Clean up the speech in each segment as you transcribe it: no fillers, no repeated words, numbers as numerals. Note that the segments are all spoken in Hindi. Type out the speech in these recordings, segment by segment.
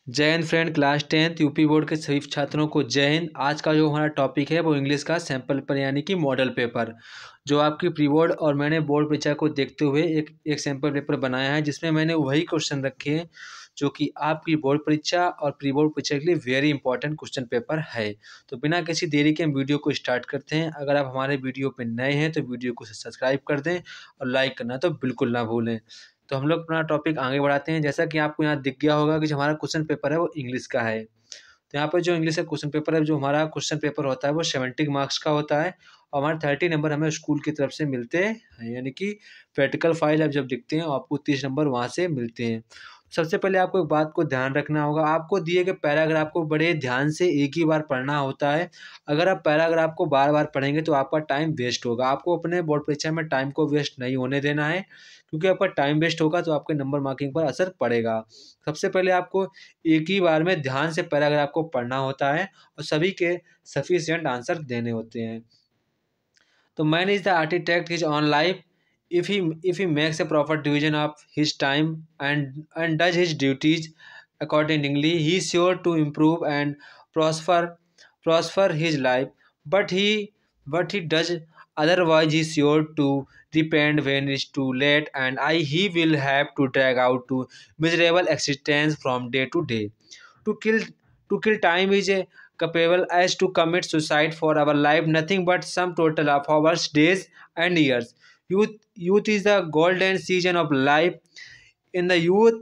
जय Hind friend, class 10th UP board के सभी छात्रों को जय हिंद। आज का जो हमारा टॉपिक है वो इंग्लिश का सैम्पल पेपर यानी कि मॉडल पेपर, जो आपकी प्री बोर्ड और मैंने बोर्ड परीक्षा को देखते हुए एक सैम्पल पेपर बनाया है, जिसमें मैंने वही क्वेश्चन रखे हैं जो कि आपकी बोर्ड परीक्षा और प्री बोर्ड परीक्षा के लिए वेरी इंपॉर्टेंट क्वेश्चन पेपर है। तो बिना किसी देरी के हम वीडियो को स्टार्ट करते हैं। अगर आप हमारे वीडियो पर नए हैं तो वीडियो को सब्सक्राइब कर दें और लाइक करना तो बिल्कुल ना भूलें। तो हम लोग अपना टॉपिक आगे बढ़ाते हैं। जैसा कि आपको यहाँ दिख गया होगा कि जो हमारा क्वेश्चन पेपर है वो इंग्लिश का है। तो यहाँ पर जो इंग्लिश का क्वेश्चन पेपर है, जो हमारा क्वेश्चन पेपर होता है वो 70 मार्क्स का होता है और हमारे 30 नंबर हमें स्कूल की तरफ से मिलते हैं, यानी कि प्रैक्टिकल फाइल आप जब दिखते हैं आपको 30 नंबर वहाँ से मिलते हैं। सबसे पहले आपको एक बात को ध्यान रखना होगा, आपको दिए गए पैराग्राफ को बड़े ध्यान से एक ही बार पढ़ना होता है। अगर आप पैराग्राफ को बार बार पढ़ेंगे तो आपका टाइम वेस्ट होगा। आपको अपने बोर्ड परीक्षा में टाइम को वेस्ट नहीं होने देना है, क्योंकि आपका टाइम वेस्ट होगा तो आपके नंबर मार्किंग पर असर पड़ेगा। सबसे पहले आपको एक ही बार में ध्यान से पैराग्राफ को पढ़ना होता है और सभी के सफिशिएंट आंसर देने होते हैं। तो man is the architect his on life if he makes a proper division of his time and does his duties accordingly, he is sure to improve and prosper his life. But he does otherwise, he is sure to repent when it is too late, and he will have to drag out to miserable existence from day to day. To kill time is capable as to commit suicide for our life, nothing but some total of hours, days, and years. Youth is the golden season of life. In the youth,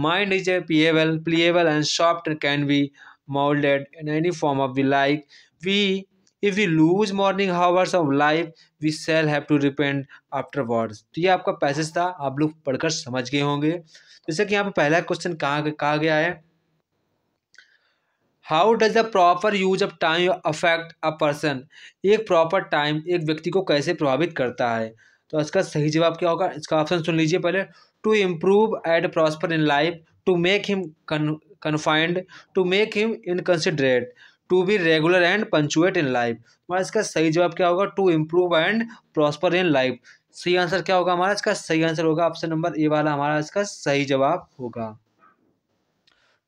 mind is a pliable and soft and can be molded in any form of we like. If we lose morning hours of life, we shall have to repent afterwards. तो ये आपका पैसेज था, आप लोग पढ़कर समझ गए होंगे। जैसे कि यहाँ पे पहला क्वेश्चन कहा गया है, how does the proper use of time affect a person. एक प्रॉपर टाइम एक व्यक्ति को कैसे प्रभावित करता है। तो इसका सही जवाब क्या होगा, इसका ऑप्शन सुन लीजिए पहले। To improve and prosper in life, to make him confined, to make him inconsiderate, to be regular and punctual in life. हमारा इसका सही जवाब क्या होगा, to improve and prosper in life. सही आंसर क्या होगा हमारा, इसका सही आंसर होगा ऑप्शन नंबर ए वाला, हमारा इसका सही जवाब होगा।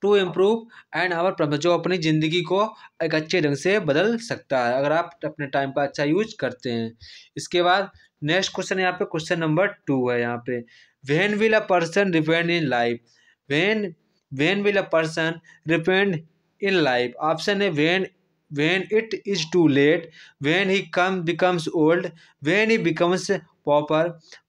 टू इम्प्रूव एंड आवर, जो अपनी ज़िंदगी को एक अच्छे ढंग से बदल सकता है अगर आप अपने टाइम का अच्छा यूज करते हैं। इसके बाद नेक्स्ट क्वेश्चन, यहाँ पे क्वेश्चन नंबर 2 है। यहाँ पे when will a person रिपेंड in life, when will a person रिपेंड in life. Option है when it is too late, when he becomes old, when he becomes pauper,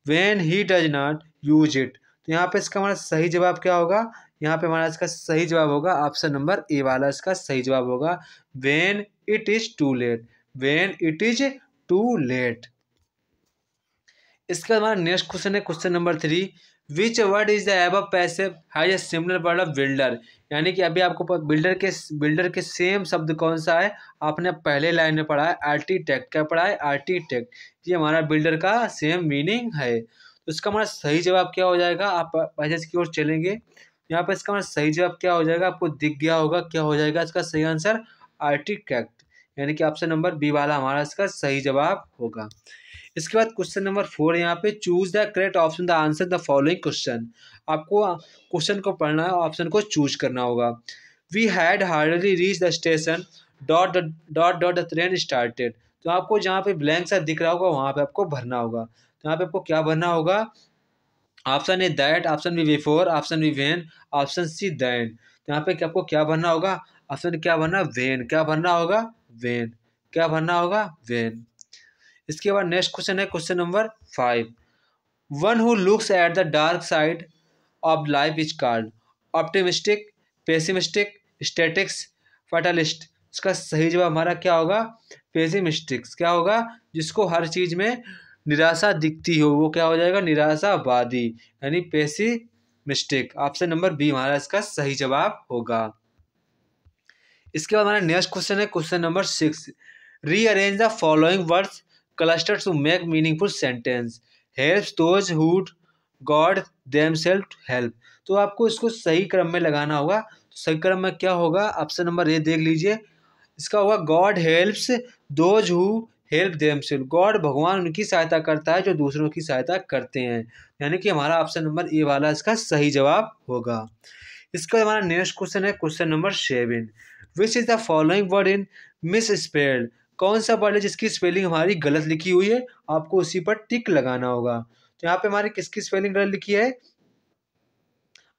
when he does not use it। तो यहाँ पे इसका हमारा सही जवाब क्या होगा, यहाँ पे हमारा इसका सही जवाब होगा ऑप्शन नंबर ए वाला, इसका सही जवाब होगा when it is too late, when it is too late। इसका हमारा नेक्स्ट क्वेश्चन है question number 3, which word is the above passive has a similar word of builder. यानी कि अभी आपको बिल्डर के सेम शब्द कौन सा है, आपने पहले लाइन में पढ़ा है आर्किटेक्ट। क्या पढ़ा है, आर्किटेक्ट। ये हमारा बिल्डर का सेम मीनिंग है। तो इसका हमारा सही जवाब क्या हो जाएगा, आप पैसेज की ओर चलेंगे, यहाँ पर इसका हमारा सही जवाब क्या हो जाएगा, आपको दिख गया होगा क्या हो जाएगा इसका सही आंसर, आर्किटेक्ट। यानी कि ऑप्शन नंबर बी वाला हमारा इसका सही जवाब होगा। इसके बाद क्वेश्चन नंबर 4, यहाँ पे choose the correct option the answer the following question. आपको क्वेश्चन को पढ़ना है, ऑप्शन को चूज करना होगा। We had hardly reach the station dot the train started. तो आपको जहाँ पे ब्लैंक सा दिख रहा होगा वहाँ पे आपको भरना होगा। तो यहाँ पे आपको क्या भरना होगा, option A that, option B before, option B when, option C then. तो यहाँ पे आपको क्या भरना होगा, ऑप्शन क्या भरना, वेन। क्या भरना होगा, वेन। क्या भरना होगा, वेन। इसके बाद नेक्स्ट क्वेश्चन है question number 5, one who looks at the dark side of life is called optimistic, pessimistic, statics, fatalist. इसका सही जवाब हमारा क्या होगा, पेसिमिस्टिक्स। क्या होगा, जिसको हर चीज में निराशा दिखती हो वो क्या हो जाएगा, निराशावादी, यानी पेसिमिस्टिक। ऑप्शन नंबर बी हमारा इसका सही जवाब होगा। इसके बाद हमारा नेक्स्ट क्वेश्चन है question number 6, rearrange the following words cluster to make meaningful sentence, helps those who God themselves to help. तो आपको इसको सही क्रम में लगाना होगा। तो सही क्रम में क्या होगा, ऑप्शन नंबर ए देख लीजिए, इसका होगा God helps those who help themselves. God भगवान उनकी सहायता करता है जो दूसरों की सहायता करते हैं, यानी कि हमारा ऑप्शन नंबर ए वाला इसका सही जवाब होगा। इसका हमारा नेक्स्ट क्वेश्चन है question number 7। Which is the following word in miss spelled? कौन सा वर्ड है जिसकी स्पेलिंग हमारी गलत लिखी हुई है? आपको उसी पर टिक लगाना होगा। तो यहाँ पे हमारी किसकी स्पेलिंग गलत लिखी है?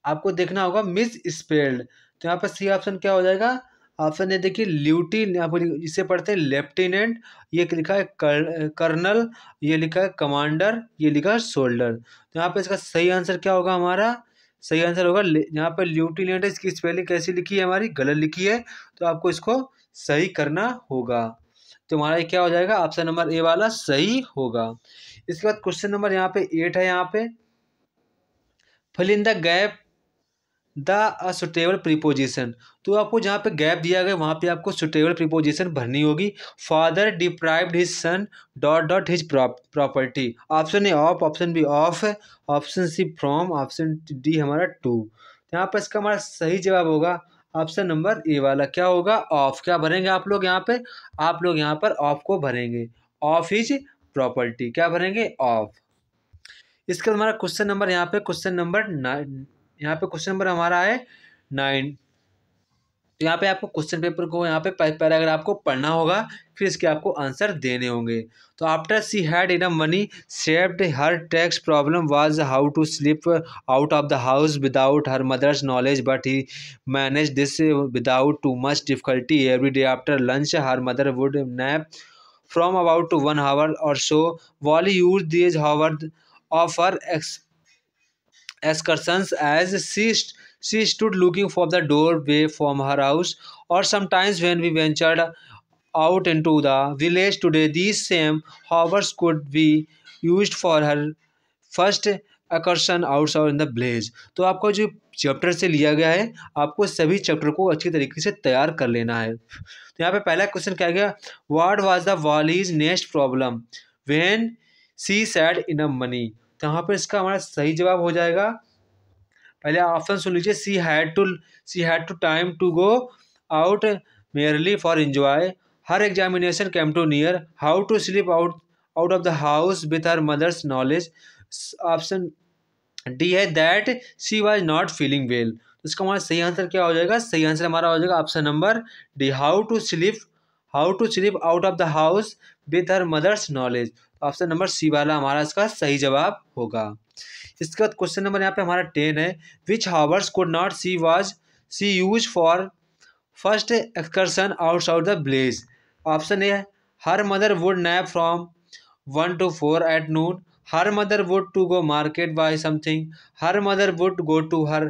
आपको देखना होगा मिस स्पेल्ड। तो यहाँ पर सी ऑप्शन क्या हो जाएगा? ऑप्शन ए देखिए ल्यूटी, यहाँ पर इसे पढ़ते हैं लेफ्टिनेंट, ये लिखा है कर्नल, ये लिखा है कमांडर, ये लिखा है सोल्डर। तो यहाँ पे इसका सही आंसर क्या होगा? हमारा सही आंसर होगा यहाँ पर ल्यूटिनेंट, इसकी स्पेलिंग कैसी लिखी है? हमारी गलत लिखी है, तो आपको इसको सही करना होगा। तो हमारा ये क्या हो जाएगा? ऑप्शन नंबर ए वाला सही होगा। इसके बाद क्वेश्चन नंबर यहाँ पे 8 है। यहाँ पे fill in the gap the suitable preposition. तो आपको जहाँ पे गैप दिया गया वहाँ पे आपको सुटेबल प्रीपोजिशन भरनी होगी। Father deprived his son dot dot his property. Option A of, option B off, option C from, option D हमारा टू। यहाँ पर इसका हमारा सही जवाब होगा ऑप्शन नंबर ए वाला। क्या होगा? ऑफ। क्या भरेंगे आप लोग यहाँ पे? आप लोग यहाँ पर ऑफ को भरेंगे। Of his property. क्या भरेंगे? ऑफ। इसके बाद हमारा क्वेश्चन नंबर यहाँ पे क्वेश्चन नंबर 9, यहाँ पे क्वेश्चन नंबर हमारा है 9। तो यहाँ पे आपको क्वेश्चन पेपर को यहाँ पे पैराग्राफ को पढ़ना होगा, फिर इसके आपको आंसर देने होंगे। तो after she had enough money saved her tax problem was how to slip out of the house without her mother's knowledge but he manage this without too much difficulty. Every day after lunch her mother would nap from about 1 hour or so while use these hours of her excursions as she stood looking for the doorway from her house, or sometimes when we ventured out into the village today these same hours could be used for her first excursion outside in the village। तो आपको जो चैप्टर से लिया गया है आपको सभी चैप्टर को अच्छी तरीके से तैयार कर लेना है। तो यहाँ पे पहला क्वेश्चन क्या गया? What was the Valli's next problem when she said enough money? तो यहाँ पर इसका हमारा सही जवाब हो जाएगा, पहले ऑप्शन सुन लीजिए। She had to time to go out merely for enjoy, her examination came to near, how to sleep out of the house with her mother's knowledge. Option D है that she was not feeling well. तो इसका हमारा सही आंसर क्या हो जाएगा? सही आंसर हमारा हो जाएगा option number D, how to sleep out of the house with her mother's knowledge. Option number C वाला हमारा इसका सही जवाब होगा। इसके बाद क्वेश्चन नंबर यहाँ पे हमारा 10 है। Which hours could not she use for first excursion outside the village? Option A her mother would nap from 1 to 4 at noon, her mother would to go market buy something, her mother would go to her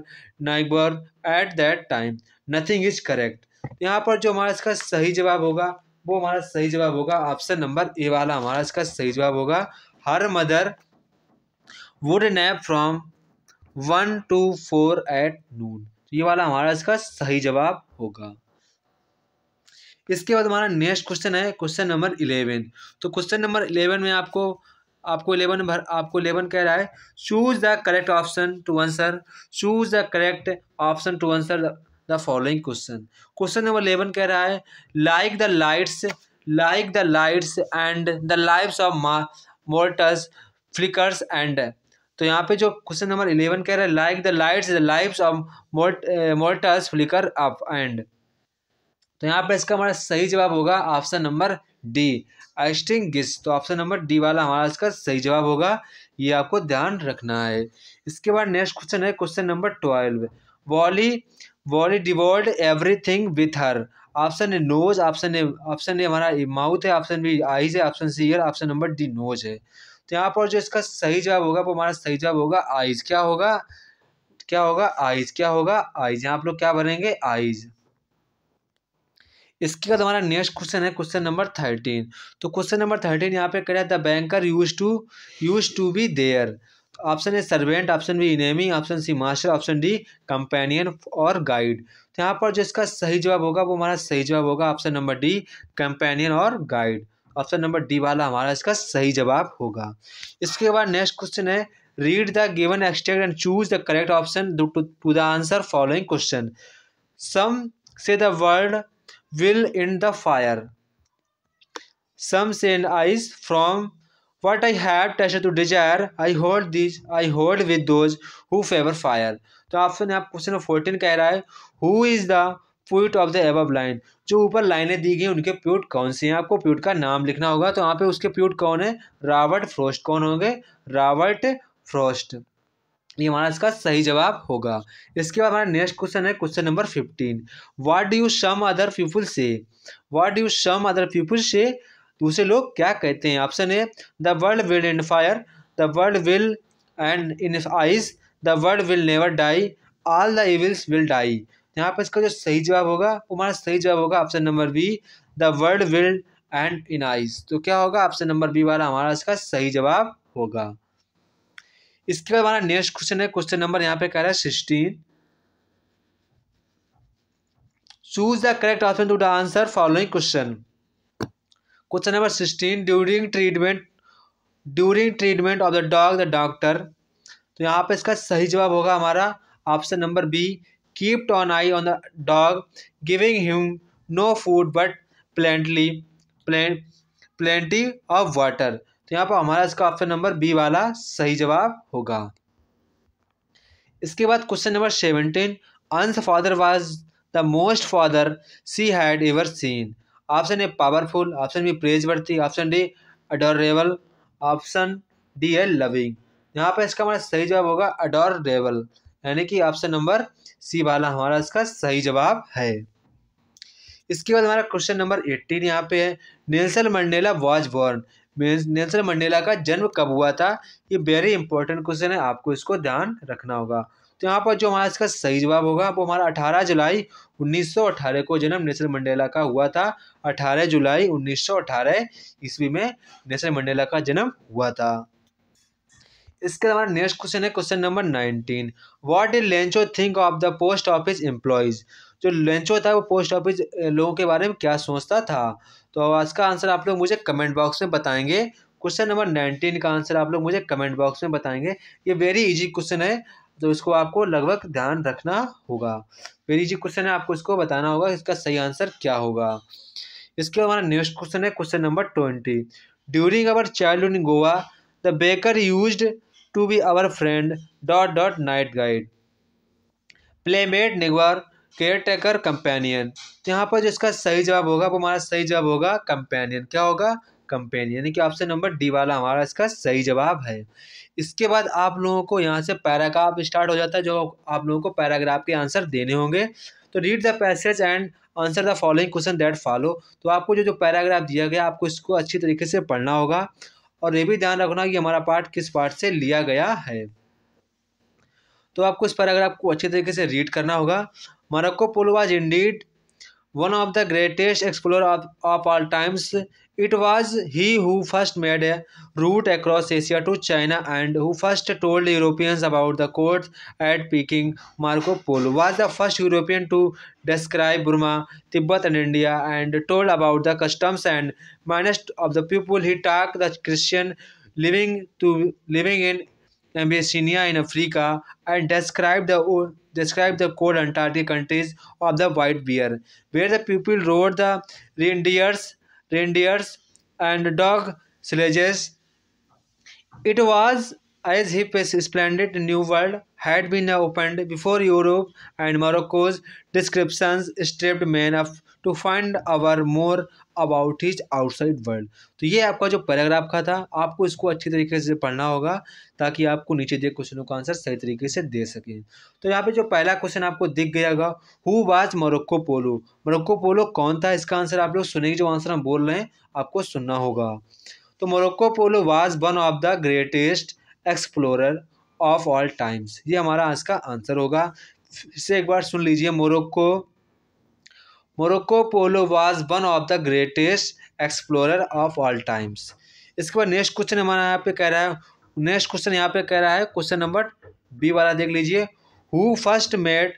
neighbor at that time, nothing is correct। यहाँ पर जो हमारा इसका सही जवाब होगा वो हमारा सही जवाब होगा ऑप्शन नंबर ए वाला हमारा इसका सही जवाब होगा, हर mother would nap from 1 to 4 at noon। ये वाला हमारा इसका सही जवाब होगा। इसके बाद हमारा नेक्स्ट क्वेश्चन है क्वेश्चन नंबर 11। तो क्वेश्चन नंबर 11 में आपको 11 कह रहा है choose the correct option to answer, choose the correct option to answer the following question. Question number 11 कह रहा है like the lights and the lives of mortals flickers and. तो यहाँ पे जो क्वेश्चन नंबर 11 कह रहा है like the lights the lives of mortals flicker up and. तो यहाँ पे इसका हमारा सही जवाब होगा ऑप्शन नंबर डी, एक्सटिंग्विश। तो ऑप्शन नंबर डी वाला हमारा इसका सही जवाब होगा, ये आपको ध्यान रखना है। इसके बाद नेक्स्ट क्वेश्चन है question number 12। Valli devoured everything with her. Option A nose, option A हमारा माउथ है, ऑप्शन बी आईज है, option C ear, option number D nose है। तो यहाँ पर जो इसका सही जवाब होगा वो हमारा सही जवाब होगा आईज। क्या होगा आईज। क्या होगा आईज। यहाँ आप लोग क्या भरेंगे? आईज। इसके बाद हमारा नेक्स्ट क्वेश्चन है क्वेश्चन नंबर 13। तो क्वेश्चन नंबर 13 यहाँ पे कह रहा है the banker use to be there. Option A servant, option B enemy, option C master, option D companion और गाइड। तो यहाँ पर जो इसका सही जवाब होगा वो हमारा सही जवाब होगा ऑप्शन नंबर डी, कंपेनियन और गाइड। ऑप्शन नंबर डी वाला हमारा इसका सही जवाब होगा। इसके बाद नेक्स्ट क्वेश्चन है read the given extract and choose the correct option to the answer following question. Some say the world will in the fire, some say eyes from what I have tasted to desire, I hold with those who favor fire। तो ऑप्शन आप क्वेश्चन नंबर 14 कह रहा है who is the poet of the above line, जो ऊपर लाइनें दी गई उनके पोइट कौन से हैं, आपको पोइट का नाम लिखना होगा। तो यहाँ पे उसके पोइट कौन है, रॉबर्ट फ्रॉस्ट। कौन होंगे, रॉबर्ट फ्रॉस्ट। ये हमारा इसका सही जवाब होगा। इसके बाद हमारा नेक्स्ट क्वेश्चन है question number 15, what do you some other people say, what do you some other people say, दूसरे लोग क्या कहते हैं। ऑप्शन है the world will in fire, the world will end in ice, the world will never die, all the evils will die. यहाँ पर इसका जो सही जवाब होगा वो हमारा सही जवाब होगा option number B, the world will end in eyes. तो क्या होगा, ऑप्शन नंबर बी वाला हमारा इसका सही जवाब होगा। इसके बाद हमारा नेक्स्ट क्वेश्चन है क्वेश्चन नंबर यहाँ पे कह रहा है 16, choose the correct option to the answer following question. Question number 16, during treatment of the dog the doctor. तो यहाँ पे इसका सही जवाब होगा हमारा option number B, keep on eye on the dog giving him no food but plenty of water. तो यहाँ पर हमारा इसका ऑप्शन नंबर बी वाला सही जवाब होगा। इसके बाद question number 17, Anne's father was the most father she had ever seen. Option A powerful, option B praiseworthy, option D adorable, option D है लविंग। यहाँ पर इसका हमारा सही जवाब होगा अडोरेबल, यानी कि ऑप्शन नंबर सी वाला हमारा इसका सही जवाब है। इसके बाद हमारा क्वेश्चन नंबर 18 यहाँ पे है, Nelson Mandela was born. Nelson Mandela का जन्म कब हुआ था, ये वेरी इंपॉर्टेंट क्वेश्चन है, आपको इसको ध्यान रखना होगा। तो यहाँ पर जो हमारा इसका सही जवाब होगा वो हमारा 18 जुलाई 1918 को जन्म नेल्सन मंडेला का हुआ था। 18 जुलाई 1918 ईस्वी में नेल्सन मंडेला का जन्म हुआ था। इसके हमारा नेक्स्ट क्वेश्चन है question number 19, what did Lencho think of the post office employees. जो लेंचो था वो पोस्ट ऑफिस लोगों के बारे में क्या सोचता था। तो इसका आंसर आप लोग मुझे कमेंट बॉक्स में बताएंगे। क्वेश्चन नंबर 19 का आंसर आप लोग मुझे कमेंट बॉक्स में बताएंगे। ये वेरी इजी क्वेश्चन है, तो इसको आपको लगभग ध्यान रखना होगा। वेरी इजी क्वेश्चन है, आपको इसको बताना होगा इसका सही आंसर क्या होगा। इसके बाद हमारा नेक्स्ट क्वेश्चन है question number 20, during our childhood in Goa the baker used to be our friend dot dot night guide, playmate never care taker companion. तो यहाँ पर जो इसका सही जवाब होगा वो हमारा सही जवाब होगा कंपेनियन। क्या होगा, कंपेनियन, यानी कि ऑप्शन नंबर डी वाला हमारा इसका सही जवाब है। इसके बाद आप लोगों को यहाँ से पैराग्राफ स्टार्ट हो जाता है, जो आप लोगों को पैराग्राफ के आंसर देने होंगे। तो read the passage and answer the following question that follow. तो आपको जो पैराग्राफ दिया गया आपको इसको अच्छी तरीके से पढ़ना होगा, और ये भी ध्यान रखना कि हमारा पार्ट किस पार्ट से लिया गया है। तो आपको इस पैराग्राफ को अच्छे तरीके से रीड करना होगा। Marco polo was Indeed one of the greatest explorers of all times. It was he who first made a route across Asia to China and who first told Europeans about the coast at Peking. Marco Polo was the first European to describe Burma, Tibet and India and told about the customs and manners of the people. He talked the Christian living in Abyssinia in Africa and described the cold Antarctic countries of the White Bear, where the people rode the reindeers and dog sledges. It was as if a splendid new world had been opened before Europe, and Morocco's descriptions stripped men up to find out more about his outside world. तो ये आपका जो पैराग्राफ का था, आपको इसको अच्छी तरीके से पढ़ना होगा ताकि आपको नीचे दिए क्वेश्चनों का आंसर सही तरीके से दे सकें। तो यहाँ पे जो पहला क्वेश्चन आपको दिख गया होगा, who was Marco Polo. Marco Polo कौन था, इसका आंसर आप लोग सुनेंगे, जो आंसर हम बोल रहे हैं आपको सुनना होगा। तो Morocco polo was one of the greatest explorer of all times, ये हमारा इसका आंसर होगा। इसे एक बार सुन लीजिए, Morocco polo was one of the greatest explorer of all times. इसके बाद नेक्स्ट क्वेश्चन हमारा यहाँ पे कह रहा है, नेक्स्ट क्वेश्चन यहाँ पे कह रहा है क्वेश्चन नंबर बी वाला देख लीजिए, who first made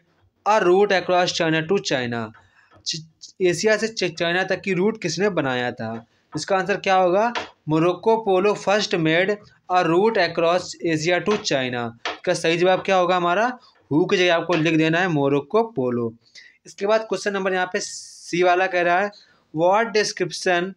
a route across China to China. Asia से चाइना तक की रूट किसने बनाया था। इसका आंसर क्या होगा, Marco Polo first made a route across Asia to China. इसका सही जवाब क्या होगा हमारा, हु की जगह आपको लिख देना है मोरक्को पोलो। इसके बाद क्वेश्चन नंबर यहाँ पे सी वाला कह रहा है, what description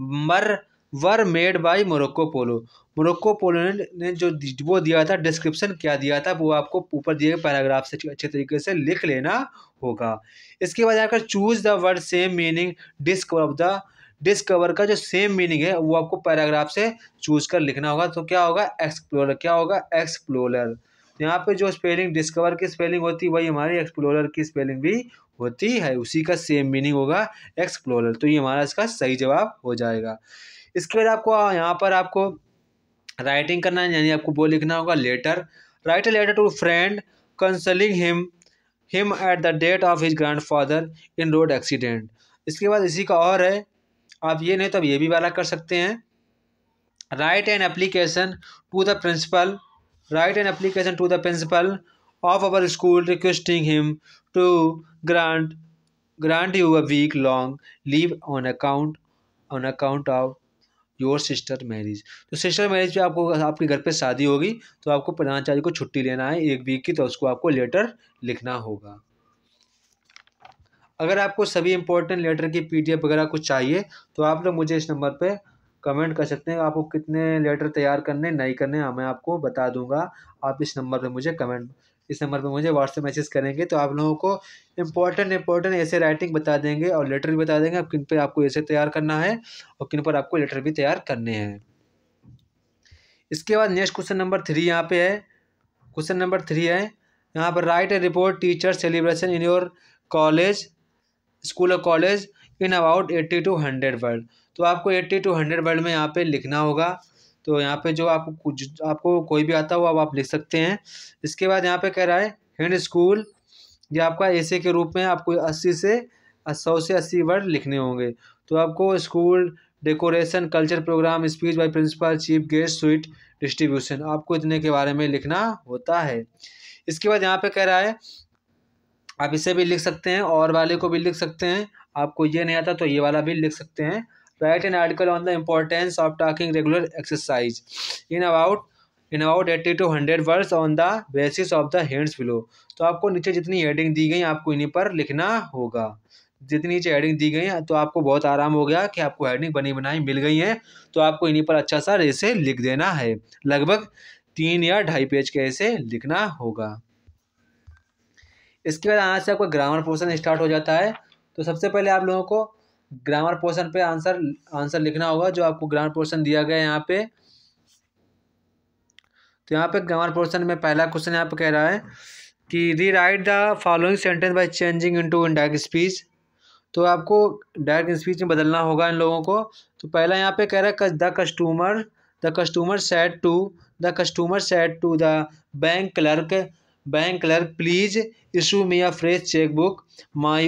were were made by Marco Polo. Marco Polo ने जो वो दिया था डिस्क्रिप्शन, क्या दिया था वो आपको ऊपर दिए गए पैराग्राफ से अच्छे तरीके से लिख लेना होगा। इसके बाद आकर choose the word same meaning discover. Discover का जो सेम मीनिंग है वो आपको पैराग्राफ से चूज कर लिखना होगा। तो क्या होगा? एक्सप्लोरर। क्या होगा? एक्सप्लोरर। यहाँ पे जो स्पेलिंग डिस्कवर की स्पेलिंग होती है वही हमारी एक्सप्लोरर की स्पेलिंग भी होती है, उसी का सेम मीनिंग होगा एक्सप्लोरर। तो ये हमारा इसका सही जवाब हो जाएगा। इसके बाद आपको यहाँ पर आपको राइटिंग करना है, यानी आपको वो लिखना होगा letter. Write a letter to friend consoling him at the death of his grandfather in road accident. इसके बाद इसी का और है, आप ये नहीं तो आप ये भी वाला कर सकते हैं। Write an application to the principal. Write an application to the principal of our school requesting him to grant you a week long leave on account of your sister marriage. तो सिस्टर मैरिज पे आपको, आपके घर पे शादी होगी तो आपको प्रधानाचार्य को छुट्टी लेना है 1 वीक की, तो उसको आपको लेटर लिखना होगा। अगर आपको सभी इंपॉर्टेंट लेटर की PDF वगैरह कुछ चाहिए तो आप लोग मुझे इस नंबर पे कमेंट कर सकते हैं। आपको कितने लेटर तैयार करने नहीं करने मैं आपको बता दूंगा। आप इस नंबर पे मुझे व्हाट्सएप मैसेज करेंगे तो आप लोगों को इम्पोर्टेंट ऐसे राइटिंग बता देंगे और लेटर भी बता देंगे, आप किन पे आपको ऐसे तैयार करना है और किन पर आपको लेटर भी तैयार करने हैं। इसके बाद नेक्स्ट क्वेश्चन नंबर 3 यहाँ पे है। क्वेश्चन नंबर 3 है यहाँ पर, write a report teacher celebration in your college, school और college in about 80 to 100 word. तो आपको 80 to 100 वर्ड में यहाँ पे लिखना होगा। तो यहाँ पे जो आपको कोई भी आता हो अब आप लिख सकते हैं। इसके बाद यहाँ पे कह रहा है हिंड स्कूल, ये आपका ऐसे के रूप में आपको 100 से 80 वर्ड लिखने होंगे। तो आपको school decoration, culture program, speech by principal, chief guest, sweet distribution, आपको इतने के बारे में लिखना होता है। इसके बाद यहाँ पे कह रहा है आप इसे भी लिख सकते हैं और वाले को भी लिख सकते हैं। आपको ये नहीं आता तो ये वाला भी लिख सकते हैं। Write an article on the importance of talking regular exercise in about 80 to 100 words on the basis of the heads below. तो आपको नीचे जितनी हेडिंग दी गई आपको इन्हीं पर लिखना होगा। जितनी नीचे हेडिंग दी गई है तो आपको बहुत आराम हो गया कि आपको हेडिंग बनी बनाई मिल गई है, तो आपको इन्हीं पर अच्छा सा ऐसे लिख देना है। लगभग 3 या 2.5 पेज के ऐसे लिखना होगा। इसके बाद यहाँ से आपका ग्रामर पोर्शन स्टार्ट हो जाता है। तो सबसे पहले आप लोगों को ग्रामर पोर्शन पे आंसर लिखना होगा जो आपको ग्रामर पोर्शन दिया गया है यहाँ पे। तो यहाँ पे ग्रामर पोर्शन में पहला क्वेश्चन यहाँ पे कह रहा है कि री right the following sentence by changing into indirect speech. तो आपको डायरेक्ट स्पीच में बदलना होगा इन लोगों को। तो पहला यहाँ पे कह रहा है the customer said to the bank clerk please issue me a fresh cheque book, my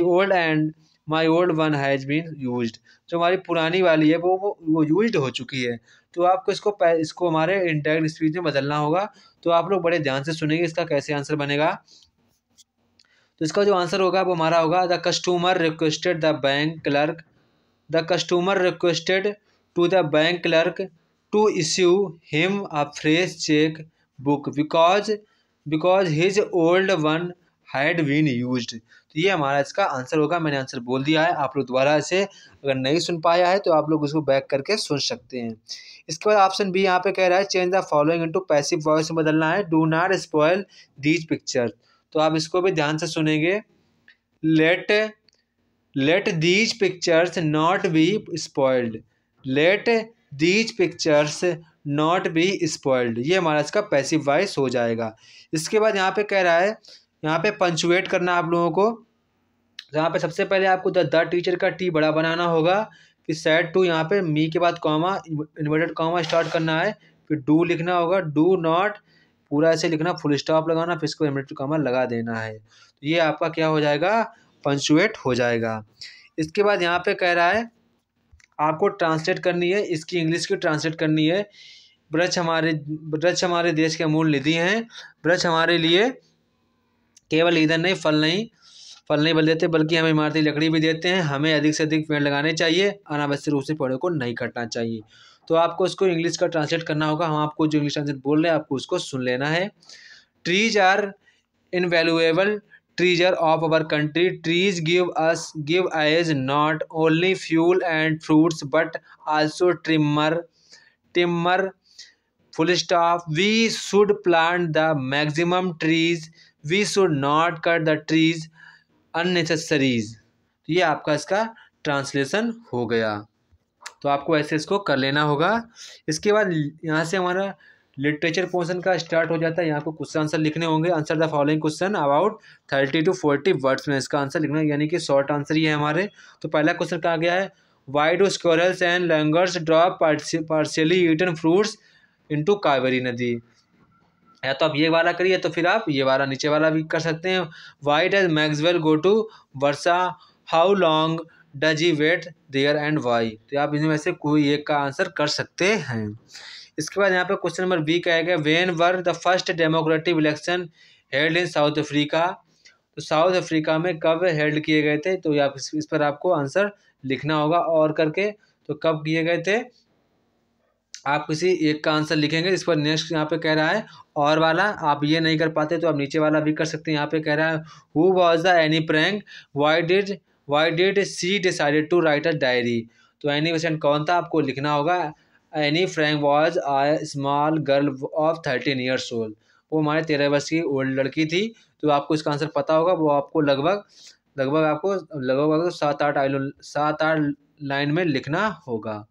old one has been used. जो हमारी पुरानी वाली है वो यूज्ड हो चुकी है। तो आपको इसको हमारे इनडायरेक्ट स्पीच में बदलना होगा। तो आप लोग बड़े ध्यान से सुनेंगे इसका कैसे आंसर बनेगा। तो इसका जो आंसर होगा वो हमारा होगा the customer requested to the bank clerk to issue him a fresh cheque book because his old one had been used. तो ये हमारा इसका आंसर होगा। मैंने आंसर बोल दिया है, आप लोग दोबारा इसे अगर नहीं सुन पाया है तो आप लोग उसको बैक करके सुन सकते हैं। इसके बाद ऑप्शन बी यहाँ पे कह रहा है change the following into passive voice में बदलना है। Do not spoil these picture. तो आप इसको भी ध्यान से सुनेंगे। Let these pictures not be spoiled. Let these pictures not be spoiled, ये हमारा इसका पैसिव वॉइस हो जाएगा। इसके बाद यहाँ पे कह रहा है यहाँ पे पंचुएट करना आप लोगों को। यहाँ पे सबसे पहले आपको द टीचर का टी बड़ा बनाना होगा। फिर सेड टू, यहाँ पे मी के बाद कॉमा, इन्वर्टेड कॉमा स्टार्ट करना है। फिर डू लिखना होगा, डू नॉट पूरा ऐसे लिखना, फुल स्टॉप लगाना, फिर इसको इन्वर्टेड कॉमा लगा देना है। तो ये आपका क्या हो जाएगा? पंचुएट हो जाएगा। इसके बाद यहाँ पे कह रहा है आपको ट्रांसलेट करनी है, इसकी इंग्लिश की ट्रांसलेट करनी है। वृक्ष हमारे देश के अमूल्य निधि हैं। वृक्ष हमारे लिए केवल ईंधन नहीं, फल नहीं बल देते बल्कि हमें इमारती लकड़ी भी देते हैं। हमें अधिक से अधिक पेड़ लगाने चाहिए, अनावश्यक रूप से पेड़ों को नहीं काटना चाहिए। तो आपको इसको इंग्लिश का ट्रांसलेट करना होगा। हम आपको जो इंग्लिश ट्रांसलेट बोल रहे हैं आपको उसको सुन लेना है। Trees are invaluable treasure of our country. Trees give us not only fuel and fruits but also timber. Full stop. We should plant the maximum trees. We should not cut the trees unnecessaries. ये आपका इसका ट्रांसलेशन हो गया। तो आपको ऐसे इसको कर लेना होगा। इसके बाद यहाँ से हमारा लिटरेचर पोर्शन का स्टार्ट हो जाता है। यहाँ को क्वेश्चन आंसर लिखने होंगे। Answer the following question about 30 to 40 words में इसका आंसर लिखना, यानी कि शॉर्ट आंसर ही है हमारे। तो पहला क्वेश्चन कहा गया है, why do squirrels and langurs drop partially eaten fruits into Kaveri नदी। या तो आप ये वाला करिए, तो फिर आप ये वाला नीचे वाला भी कर सकते हैं। Why does Maxwell go to Warsaw, how long does he wait there and why. तो आप इनमें से कोई एक का आंसर कर सकते हैं। इसके बाद यहाँ पे क्वेश्चन नंबर बी का है, when were the first democratic election held in south Africa. तो साउथ अफ्रीका में कब हेल्ड किए गए थे, तो आप इस पर आपको आंसर लिखना होगा और करके। तो कब किए गए थे, आप किसी एक का आंसर लिखेंगे। इस पर नेक्स्ट यहाँ पे कह रहा है और वाला, आप ये नहीं कर पाते तो आप नीचे वाला भी कर सकते हैं। यहाँ पे कह रहा है, who was the Annie Frank, why did she decided to write a diary. तो एनी बेसेंट कौन था, आपको लिखना होगा। Annie Frank was a small girl of 13 years old. वो हमारे 13 वर्ष की ओल्ड लड़की थी। तो आपको इसका आंसर पता होगा। वो आपको लगभग 7-8 लाइन में लिखना होगा।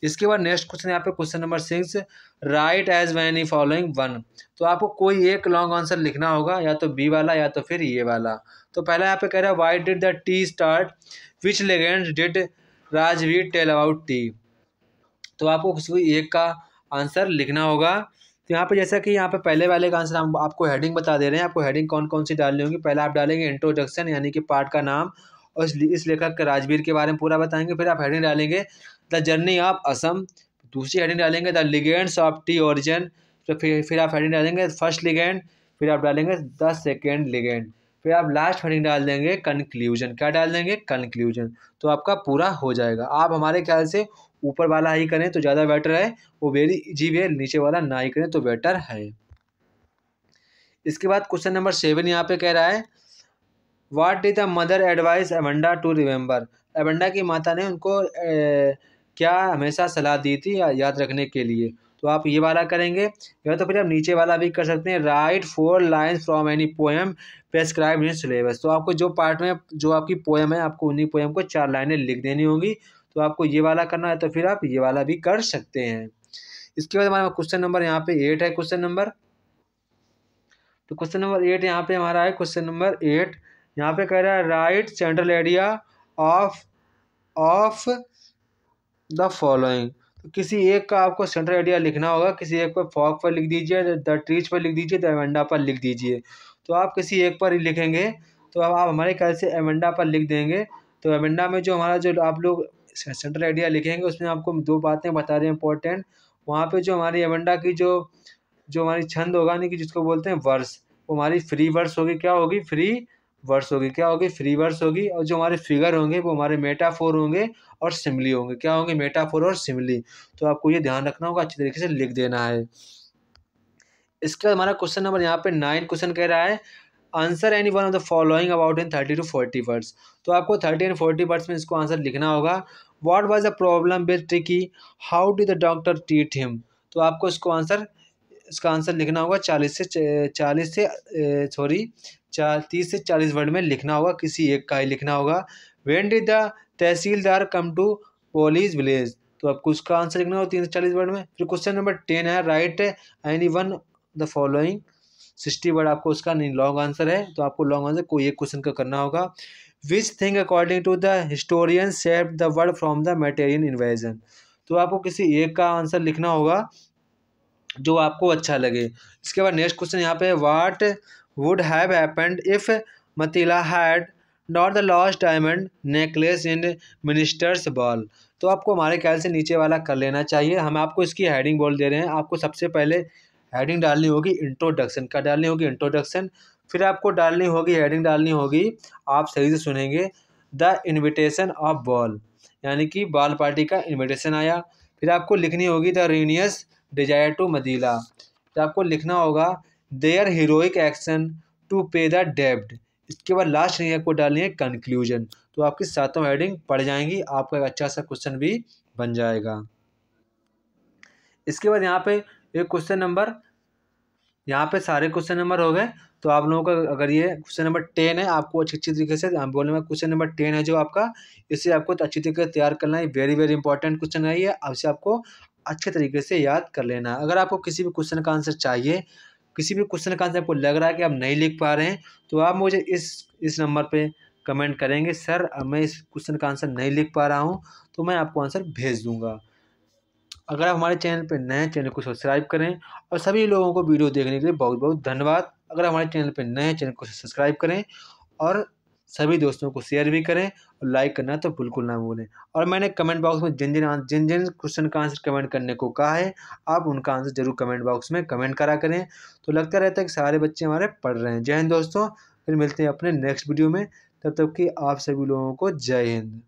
इसके बाद नेक्स्ट क्वेश्चन यहाँ पे question number 6, write as many following one. तो आपको कोई एक लॉन्ग आंसर लिखना होगा, या तो बी वाला या तो फिर ये वाला। तो पहला यहाँ पे कह रहा है, why did the tea start, which legend did Rajvir tell about tea. तो आपको किसी एक का आंसर लिखना होगा। तो यहाँ पे जैसा कि यहाँ पे पहले वाले का आंसर हम आपको हेडिंग बता दे रहे हैं। आपको हेडिंग कौन कौन सी डालनी होगी। पहला आप डालेंगे इंट्रोडक्शन, यानी कि पार्ट का नाम, और इस लेखक के राजवीर के बारे में पूरा बताएंगे। फिर आप हेडिंग डालेंगे द जर्नी ऑफ असम। दूसरी हेडिंग डालेंगे the ligands of T origin. तो फिर आप हेडिंग डालेंगे फर्स्ट लिगेंड। फिर आप डालेंगे द सेकेंड लिगेंड। फिर आप लास्ट हेडिंग डाल देंगे कंक्लूजन। क्या डाल देंगे, कंक्लूजन। तो आपका पूरा हो जाएगा। आप हमारे ख्याल से ऊपर वाला ही करें तो ज़्यादा बेटर है, वो वेरी इजी वे, नीचे वाला ना ही करें तो बेटर है। इसके बाद क्वेश्चन नंबर 7 यहाँ पे कह रहा है, what did the mother advise Amanda to remember. Amanda की माता ने उनको क्या हमेशा सलाह दी थी याद रखने के लिए। तो आप ये वाला करेंगे, या तो फिर आप नीचे वाला भी कर सकते हैं। Right 4 lines from any poem prescribed in syllabus. तो आपको जो पार्ट में जो आपकी पोएम है, आपको उन्हीं पोएम को 4 लाइनें लिख देनी होगी। तो आपको ये वाला करना है, तो फिर आप ये वाला भी कर सकते हैं। इसके बाद हमारा क्वेश्चन नंबर यहाँ पे 8 है। क्वेश्चन नंबर 8 यहाँ पे हमारा है। क्वेश्चन नंबर 8 यहाँ पे कह रहा है, right central area of the following. तो किसी एक का आपको सेंट्रल एरिया लिखना होगा। किसी एक पर फॉग पर लिख दीजिए, द ट्रीज पर लिख दीजिए, द एमेंडा पर लिख दीजिए। तो आप किसी एक पर ही लिखेंगे। तो अब आप हमारे ख्याल से एमेंडा पर लिख देंगे। तो एमेंडा में जो हमारा जो आप लोग सेंट्रल एरिया लिखेंगे, उसमें आपको 2 बातें बता रहे हैं इंपॉर्टेंट। वहाँ पे जो हमारी एमेंडा की जो हमारी छंद होगा, नहीं कि जिसको बोलते हैं वर्स, वो हमारी फ्री वर्स होगी। क्या होगी, फ्री वर्स होगी। क्या होगी, फ्री वर्स होगी। और जो हमारे फिगर होंगे वो हमारे मेटाफोर होंगे और सिमिली होंगे। क्या होंगे, मेटाफोर और सिमिली। तो आपको ये ध्यान रखना होगा, अच्छी तरीके से लिख देना है। इसके बाद हमारा क्वेश्चन नंबर यहाँ पे 9 क्वेश्चन कह रहा है, answer any one of the following about in 30 to 40 words. तो आपको 30 and 40 वर्ड्स में इसको आंसर लिखना होगा। What was the problem with tricky, how did the doctor treat him. तो आपको इसका आंसर लिखना होगा 30 से 40 वर्ड में लिखना होगा। किसी एक का ही लिखना होगा। When did the tehsildar come to police village. तो आपको उसका आंसर लिखना होगा 30 से 40 वर्ड में। फिर क्वेश्चन नंबर 10 है, right any one the following 60 word. आपको उसका नहीं लॉन्ग आंसर है, तो आपको लॉन्ग आंसर कोई एक क्वेश्चन का करना होगा। Which thing according to the historian shaped the world from the materian invasion. तो आपको किसी एक का आंसर लिखना होगा जो आपको अच्छा लगे। इसके बाद नेक्स्ट क्वेश्चन यहाँ पे, what would have happened if Mathilde had not the lost diamond necklace in minister's ball. तो आपको हमारे ख्याल से नीचे वाला कर लेना चाहिए। हम आपको इसकी हेडिंग बोल दे रहे हैं। आपको सबसे पहले हेडिंग डालनी होगी इंट्रोडक्शन। क्या डालनी होगी, इंट्रोडक्शन। फिर आपको डालनी होगी हेडिंग डालनी होगी, आप सही से सुनेंगे, द इन्विटेशन ऑफ बॉल, यानी कि बॉल पार्टी का इन्विटेशन आया। फिर आपको लिखनी होगी द रीनियस डिजायर टू मदीला। तो आपको लिखना होगा देयर हीरोइक एक्शन टू पे द डेब्ट। इसके बाद लास्ट हेडिंग आपको डालनी है कंक्लूजन। तो आपकी सातों हेडिंग पड़ जाएंगी, आपका एक अच्छा सा क्वेश्चन भी बन जाएगा। इसके बाद यहाँ पे एक क्वेश्चन नंबर, यहाँ पे सारे क्वेश्चन नंबर हो गए। तो आप लोगों का अगर ये क्वेश्चन नंबर 10 है, आपको अच्छी तरीके से बोलने में, क्वेश्चन नंबर 10 है जो आपका, इसे आपको तो अच्छी तरीके से तैयार करना है। वेरी वेरी इंपॉर्टेंट क्वेश्चन है ये, अब इसे आपको अच्छे तरीके से याद कर लेना है। अगर आपको किसी भी क्वेश्चन का आंसर चाहिए, किसी भी क्वेश्चन का आंसर आपको लग रहा है कि आप नहीं लिख पा रहे हैं, तो आप मुझे इस नंबर पे कमेंट करेंगे, सर मैं इस क्वेश्चन का आंसर नहीं लिख पा रहा हूँ, तो मैं आपको आंसर भेज दूंगा। अगर आप हमारे चैनल पर नए हैं, चैनल को सब्सक्राइब करें। और सभी लोगों को वीडियो देखने के लिए बहुत बहुत धन्यवाद। अगर हमारे चैनल पर नए हैं, चैनल को सब्सक्राइब करें और सभी दोस्तों को शेयर भी करें, और लाइक करना तो बिल्कुल ना भूलें। और मैंने कमेंट बॉक्स में जिन जिन क्वेश्चन का आंसर कमेंट करने को कहा है, आप उनका आंसर जरूर कमेंट बॉक्स में कमेंट करा करें। तो लगता रहता है कि सारे बच्चे हमारे पढ़ रहे हैं। जय हिंद दोस्तों, फिर मिलते हैं अपने नेक्स्ट वीडियो में। तब तक कि आप सभी लोगों को जय हिंद।